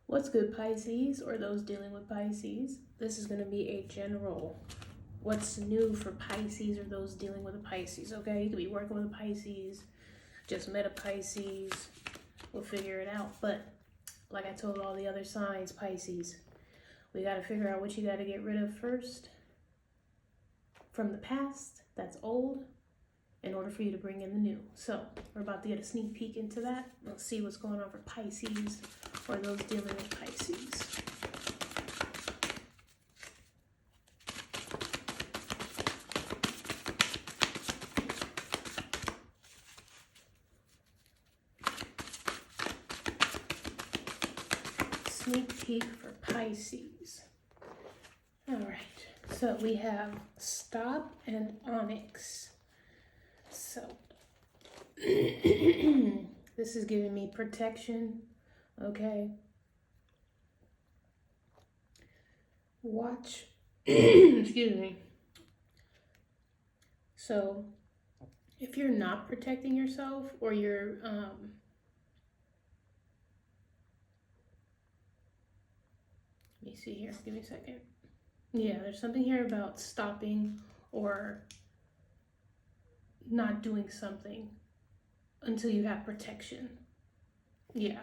What's good, Pisces, or those dealing with Pisces? This is going to be a general what's new for Pisces or those dealing with a Pisces, okay? You could be working with a Pisces, just met a Pisces, we'll figure it out. But like I told all the other signs, Pisces, we got to figure out what you got to get rid of first from the past that's old in order for you to bring in the new. So we're about to get a sneak peek into that. Let's see what's going on for Pisces or those dealing with Pisces. Sneak peek for Pisces. All right, so we have Stop and Onyx. So this is giving me protection, okay? Watch, excuse me. So if you're not protecting yourself or you're, let me see here, give me a second. Yeah, there's something here about stopping or not doing something until you have protection. Yeah.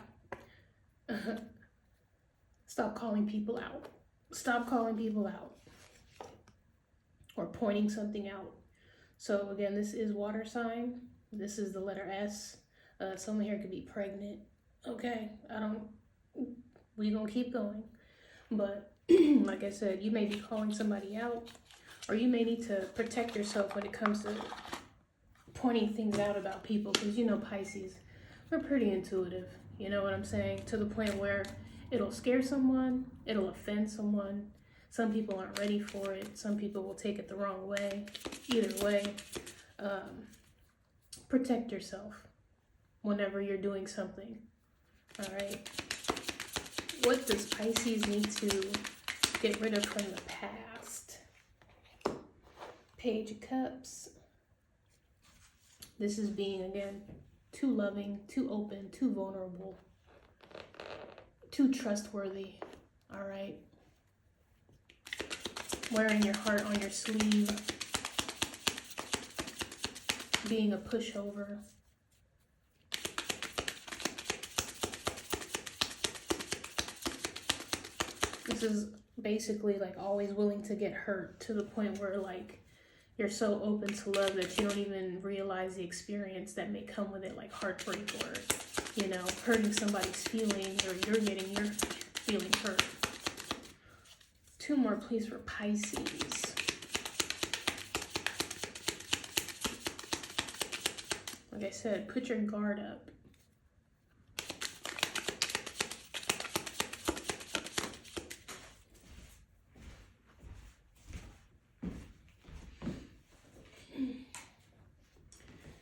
Stop calling people out. Stop calling people out or pointing something out. So again, this is water sign. This is the letter S. Someone here could be pregnant. Okay, we gonna keep going. But like I said, you may be calling somebody out, or you may need to protect yourself when it comes to pointing things out about people, because you know Pisces, we're pretty intuitive, you know what I'm saying, to the point where it'll scare someone, it'll offend someone. Some people aren't ready for it, some people will take it the wrong way. Either way, protect yourself whenever you're doing something. All right, what does Pisces need to get rid of from the past? Page of Cups. This is being, again, too loving, too open, too vulnerable, too trustworthy, all right? Wearing your heart on your sleeve, being a pushover. This is basically like always willing to get hurt to the point where like you're so open to love that you don't even realize the experience that may come with it, like heartbreak or, you know, hurting somebody's feelings, or you're getting your feelings hurt. Two more, please, for Pisces. Like I said, put your guard up.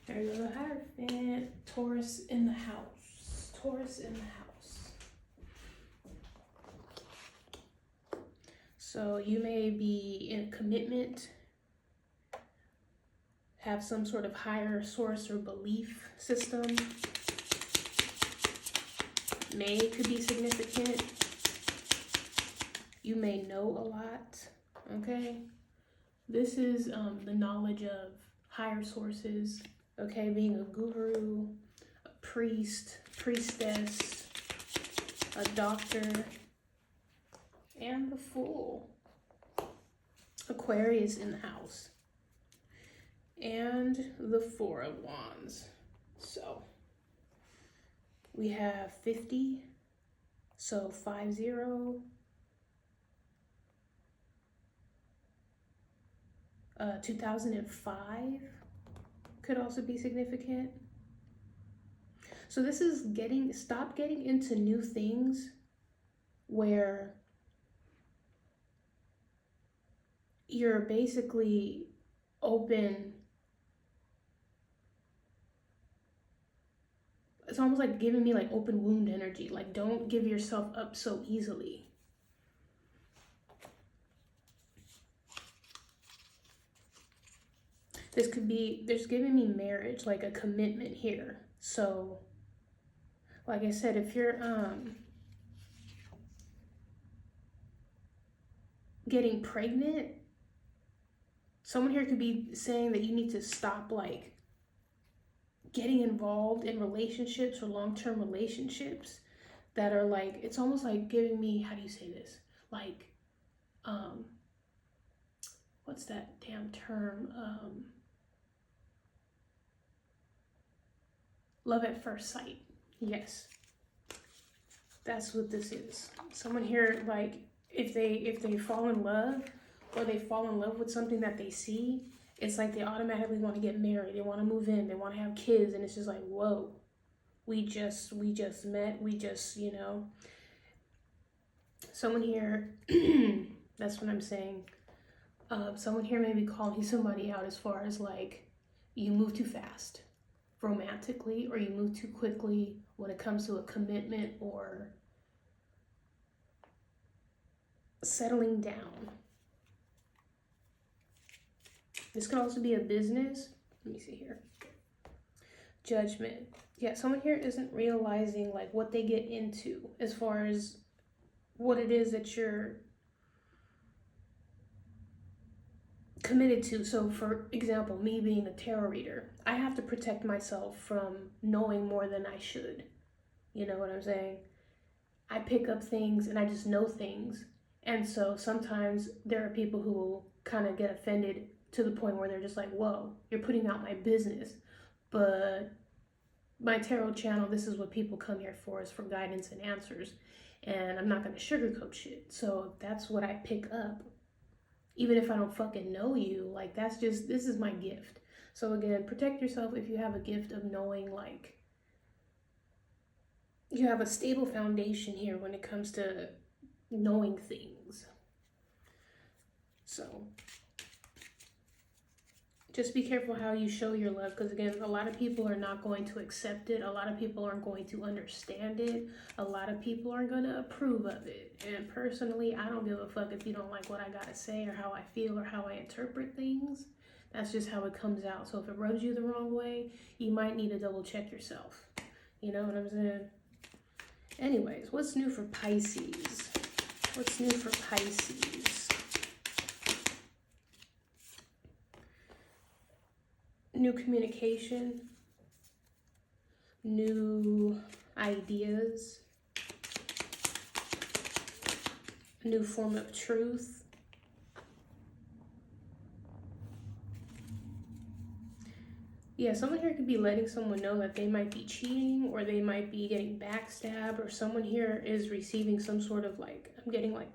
There goes the Hierophant. Taurus in the house. Taurus in the house. So you may be in a commitment, have some sort of higher source or belief system. Could be significant. You may know a lot, okay? This is the knowledge of higher sources, okay? Being a guru, a priest, priestess, a doctor, and the Fool. Aquarius in the house. And the Four of Wands. So we have 50, so 50. 2005 could also be significant. So this is stop getting into new things where you're basically open. It's almost like giving me like open wound energy. Like, don't give yourself up so easily. There's giving me marriage, like a commitment here. So, like I said, if you're getting pregnant. Someone here could be saying that you need to stop like getting involved in relationships or long-term relationships that are like, it's almost like giving me, how do you say this? Like, what's that damn term? Love at first sight. Yes. That's what this is. Someone here, like, if they fall in love, or they fall in love with something that they see, it's like they automatically want to get married. They want to move in. They want to have kids, and it's just like, whoa, we just met. We just, you know. Someone here, that's what I'm saying. Someone here may be calling somebody out as far as like, you move too fast romantically, or you move too quickly when it comes to a commitment or settling down. This could also be a business. Let me see here. Judgment. Yeah, someone here isn't realizing like what they get into as far as what it is that you're committed to. So for example, me being a tarot reader, I have to protect myself from knowing more than I should. You know what I'm saying? I pick up things and I just know things. And so sometimes there are people who will kind of get offended to the point where they're just like, whoa, you're putting out my business. But my tarot channel, this is what people come here for, is for guidance and answers. And I'm not going to sugarcoat shit. So that's what I pick up. Even if I don't fucking know you, like that's just, this is my gift. So again, protect yourself if you have a gift of knowing, like, you have a stable foundation here when it comes to knowing things. So just be careful how you show your love, because again, a lot of people are not going to accept it. A lot of people aren't going to understand it. A lot of people aren't going to approve of it. And personally, I don't give a fuck if you don't like what I gotta say or how I feel or how I interpret things. That's just how it comes out. So if it rubs you the wrong way, you might need to double check yourself. You know what I'm saying? Anyways, what's new for Pisces? What's new for Pisces? New communication, new ideas, new form of truth. Yeah, someone here could be letting someone know that they might be cheating, or they might be getting backstabbed, or someone here is receiving some sort of like, I'm getting like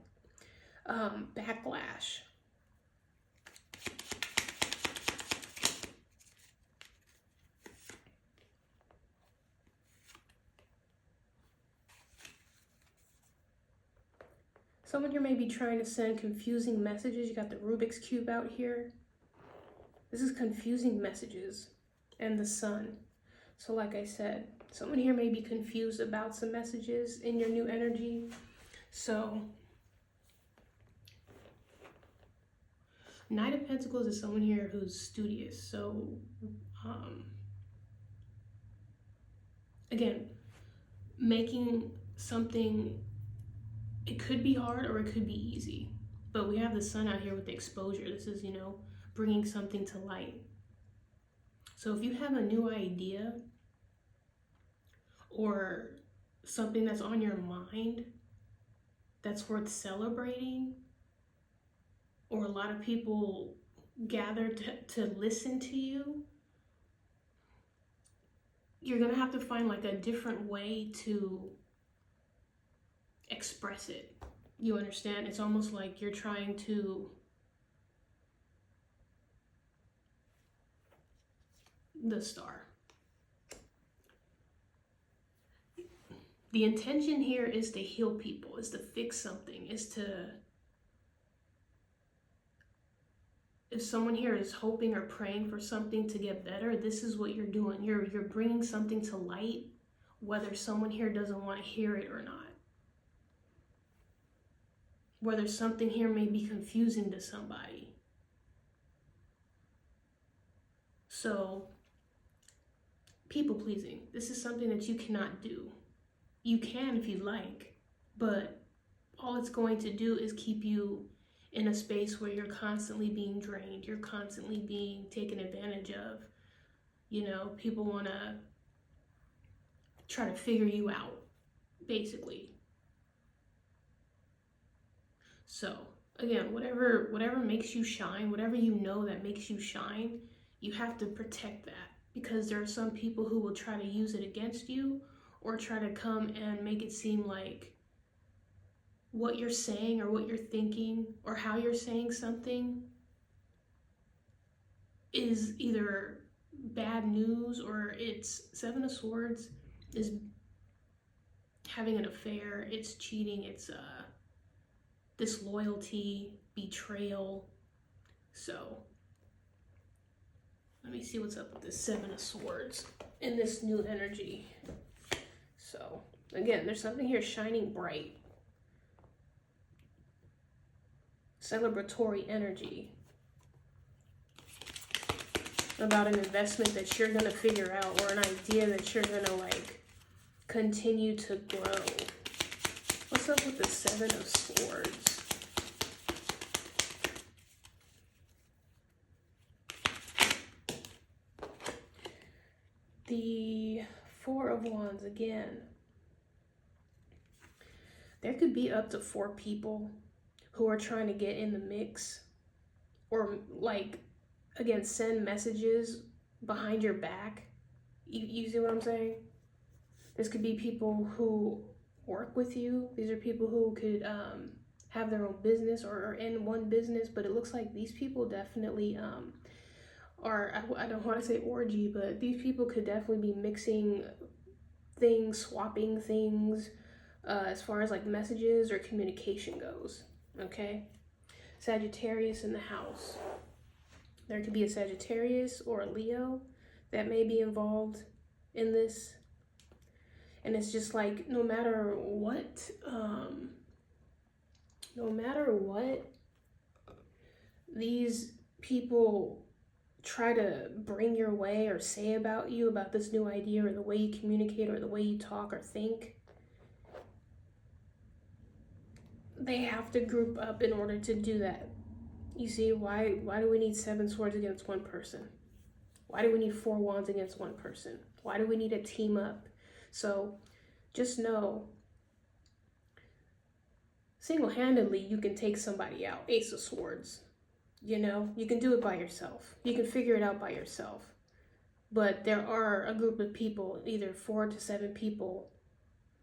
backlash. Someone here may be trying to send confusing messages. You got the Rubik's Cube out here. This is confusing messages. And the sun. So like I said, someone here may be confused about some messages in your new energy. So Knight of Pentacles is someone here who's studious. So again, making something, it could be hard or it could be easy. But we have the sun out here with the exposure. This is, you know, bringing something to light. So if you have a new idea or something that's on your mind that's worth celebrating, or a lot of people gather to listen to you, you're gonna have to find like a different way to express it. You understand? It's almost like you're trying to the star. The intention here is to heal people, is to fix something, is to, if someone here is hoping or praying for something to get better, this is what you're doing. You're bringing something to light, whether someone here doesn't want to hear it or not. Whether something here may be confusing to somebody. So, people pleasing. This is something that you cannot do. You can if you like, but all it's going to do is keep you in a space where you're constantly being drained, you're constantly being taken advantage of. You know, people want to try to figure you out, basically. So again, whatever makes you shine, whatever you know that makes you shine, you have to protect that, because there are some people who will try to use it against you, or try to come and make it seem like what you're saying or what you're thinking or how you're saying something is either bad news, or it's Seven of Swords is having an affair, it's cheating, it's disloyalty, betrayal. So let me see what's up with this Seven of Swords in this new energy. So again, there's something here shining bright. Celebratory energy. About an investment that you're gonna figure out, or an idea that you're gonna like continue to grow. What's up with the Seven of Swords? The Four of Wands again. There could be up to 4 people who are trying to get in the mix, or like, again, send messages behind your back. You see what I'm saying? This could be people who work with you. These are people who could have their own business, or are in one business, but it looks like these people definitely are, I don't want to say orgy, but these people could definitely be mixing things, swapping things, as far as like messages or communication goes, okay? Sagittarius in the house. There could be a Sagittarius or a Leo that may be involved in this. And it's just like, no matter what, these people try to bring your way or say about you, about this new idea, or the way you communicate, or the way you talk or think, they have to group up in order to do that. You see, why do we need 7 swords against one person? Why do we need 4 wands against one person? Why do we need a team up? So just know, single-handedly, you can take somebody out. Ace of Swords. You know, you can do it by yourself. You can figure it out by yourself. But there are a group of people, either 4 to 7 people,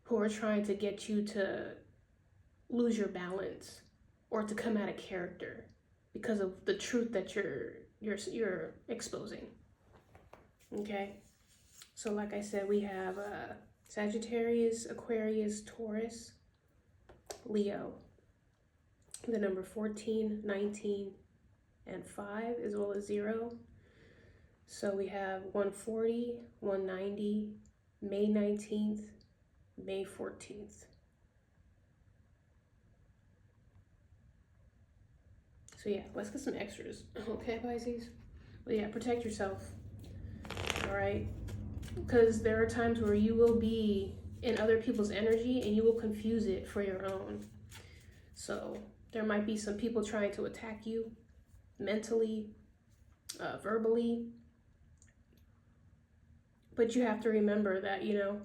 who are trying to get you to lose your balance, or to come out of character because of the truth that you're exposing. Okay? So like I said, we have Sagittarius, Aquarius, Taurus, Leo. The number 14, 19, and 5, as well as 0. So we have 140, 190, May 19th, May 14th. So yeah, let's get some extras. Okay, Pisces? But yeah, protect yourself. All right? Because there are times where you will be in other people's energy and you will confuse it for your own. So there might be some people trying to attack you mentally, verbally. But you have to remember that, you know,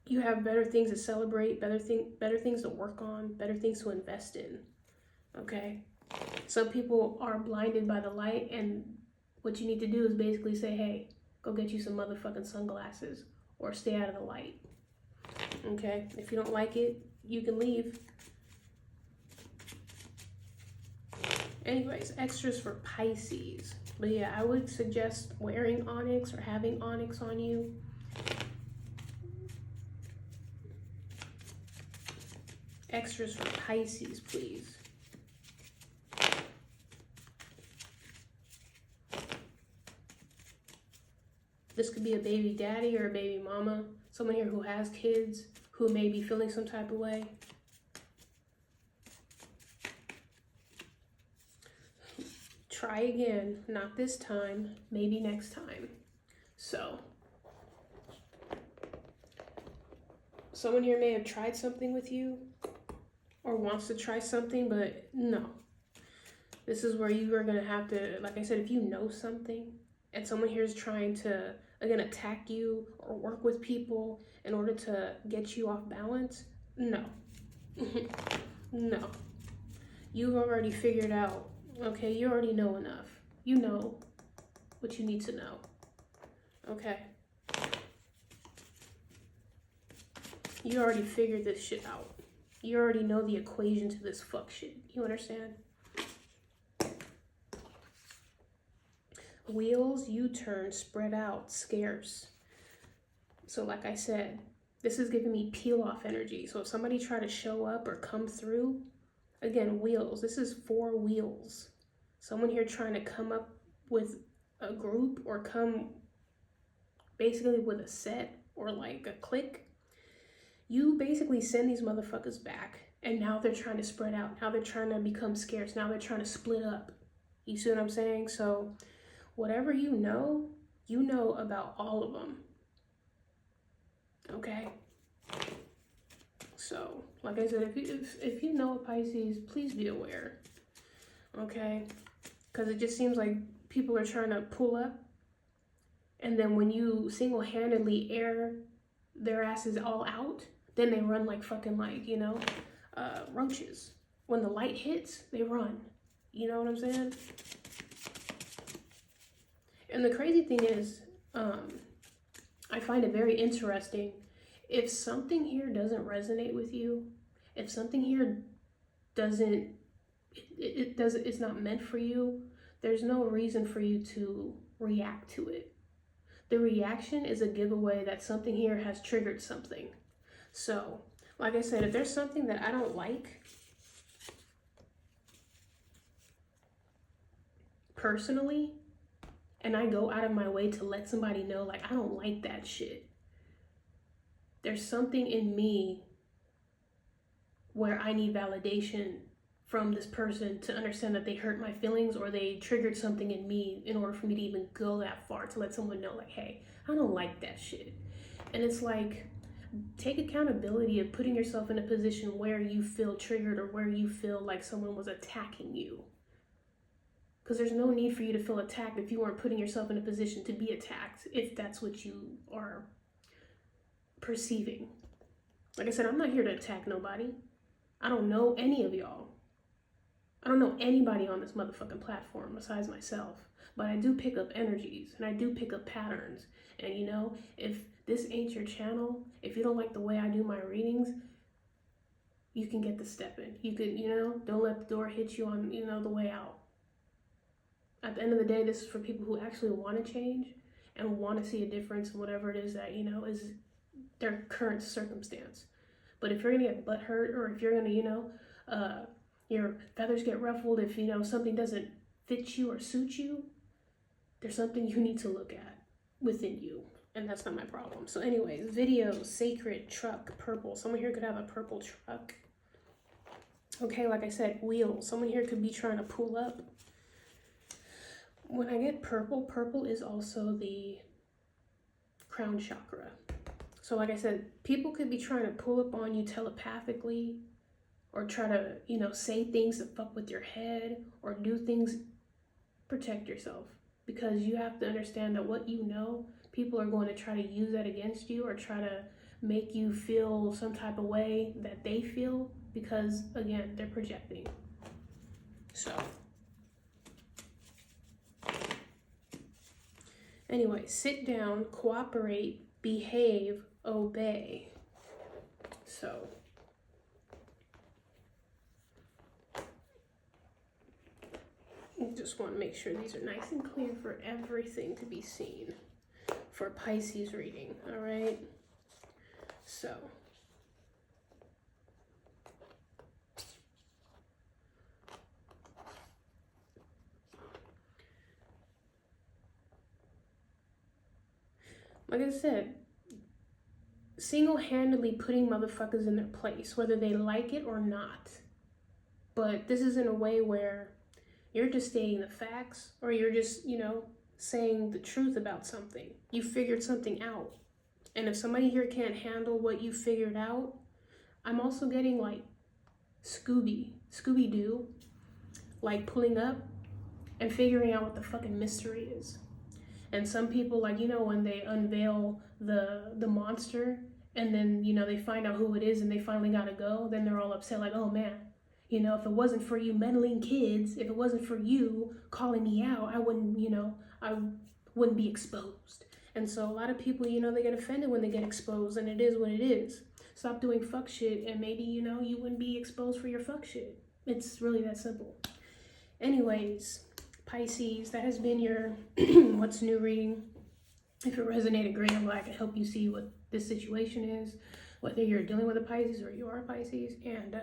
you have better things to celebrate, better things to work on, better things to invest in. Okay? Some people are blinded by the light, and what you need to do is basically say, hey, go get you some motherfucking sunglasses, or stay out of the light. Okay? If you don't like it, you can leave. Anyways, extras for Pisces. But yeah, I would suggest wearing onyx or having onyx on you. Extras for Pisces, please. This could be a baby daddy or a baby mama, someone here who has kids, who may be feeling some type of way. Try again, not this time, maybe next time. So, someone here may have tried something with you, or wants to try something, but no, This is where you are going to have to, like I said, if you know something and someone here is trying to, again, attack you or work with people in order to get you off balance, no. No. You've already figured out, okay, you already know enough. You know what you need to know, okay? You already figured this shit out. You already know the equation to this fuck shit. You understand? Wheels, U-turn, spread out, scarce. So like I said, this is giving me peel off energy. So if somebody try to show up or come through, again, wheels, this is 4 wheels. Someone here trying to come up with a group or come basically with a set or like a clique. You basically send these motherfuckers back and now they're trying to spread out. Now they're trying to become scarce. Now they're trying to split up. You see what I'm saying? So whatever you know about all of them. Okay? So, like I said, if you know a Pisces, please be aware. Okay? Because it just seems like people are trying to pull up. And then when you single-handedly air their asses all out, then they run like fucking like, you know, roaches. When the light hits, they run. You know what I'm saying? And the crazy thing is, I find it very interesting. If something here doesn't resonate with you, if something here doesn't, it's not meant for you, there's no reason for you to react to it. The reaction is a giveaway that something here has triggered something. So, like I said, if there's something that I don't like, personally, and I go out of my way to let somebody know, like, I don't like that shit, there's something in me where I need validation from this person to understand that they hurt my feelings or they triggered something in me in order for me to even go that far to let someone know, like, hey, I don't like that shit. And it's like, take accountability of putting yourself in a position where you feel triggered or where you feel like someone was attacking you. Because there's no need for you to feel attacked if you weren't putting yourself in a position to be attacked, if that's what you are perceiving. Like I said, I'm not here to attack nobody. I don't know any of y'all. I don't know anybody on this motherfucking platform besides myself. But I do pick up energies and I do pick up patterns. And you know, if this ain't your channel, if you don't like the way I do my readings, you can get the step in. You can, you know, don't let the door hit you on, you know, the way out. At the end of the day, this is for people who actually want to change and want to see a difference in whatever it is that, you know, is their current circumstance. But if you're going to get butthurt or if you're going to, you know, your feathers get ruffled, if, you know, something doesn't fit you or suit you, there's something you need to look at within you. And that's not my problem. So anyways, video, sacred, truck, purple. Someone here could have a purple truck. Okay, like I said, wheels. Someone here could be trying to pull up. When I get purple, purple is also the crown chakra. So like I said, people could be trying to pull up on you telepathically or try to, you know, say things that fuck with your head or do things. Protect yourself, because you have to understand that what you know, people are going to try to use that against you or try to make you feel some type of way that they feel because, again, they're projecting. So anyway, sit down, cooperate, behave, obey. So I just want to make sure these are nice and clear for everything to be seen for Pisces reading, all right? So like I said, single-handedly putting motherfuckers in their place, whether they like it or not. But this is in a way where you're just stating the facts, or you're just, you know, saying the truth about something. You figured something out. And if somebody here can't handle what you figured out, I'm also getting like Scooby-Doo, like pulling up and figuring out what the fucking mystery is. And some people, like, you know, when they unveil the monster and then, you know, they find out who it is and they finally gotta go, then they're all upset, like, oh man, you know, if it wasn't for you meddling kids, if it wasn't for you calling me out, I wouldn't, you know, I wouldn't be exposed. And so a lot of people, you know, they get offended when they get exposed, and it is what it is. Stop doing fuck shit, and maybe, you know, you wouldn't be exposed for your fuck shit. It's really that simple. Anyways, Pisces, that has been your what's new reading. If it resonated, great. I'm glad I can help you see what this situation is, whether you're dealing with a Pisces or you are a Pisces. And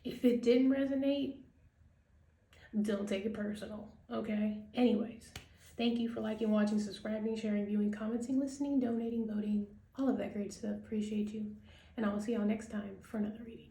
if it didn't resonate, don't take it personal, okay? Anyways, thank you for liking, watching, subscribing, sharing, viewing, commenting, listening, donating, voting, all of that great stuff. Appreciate you. And I will see y'all next time for another reading.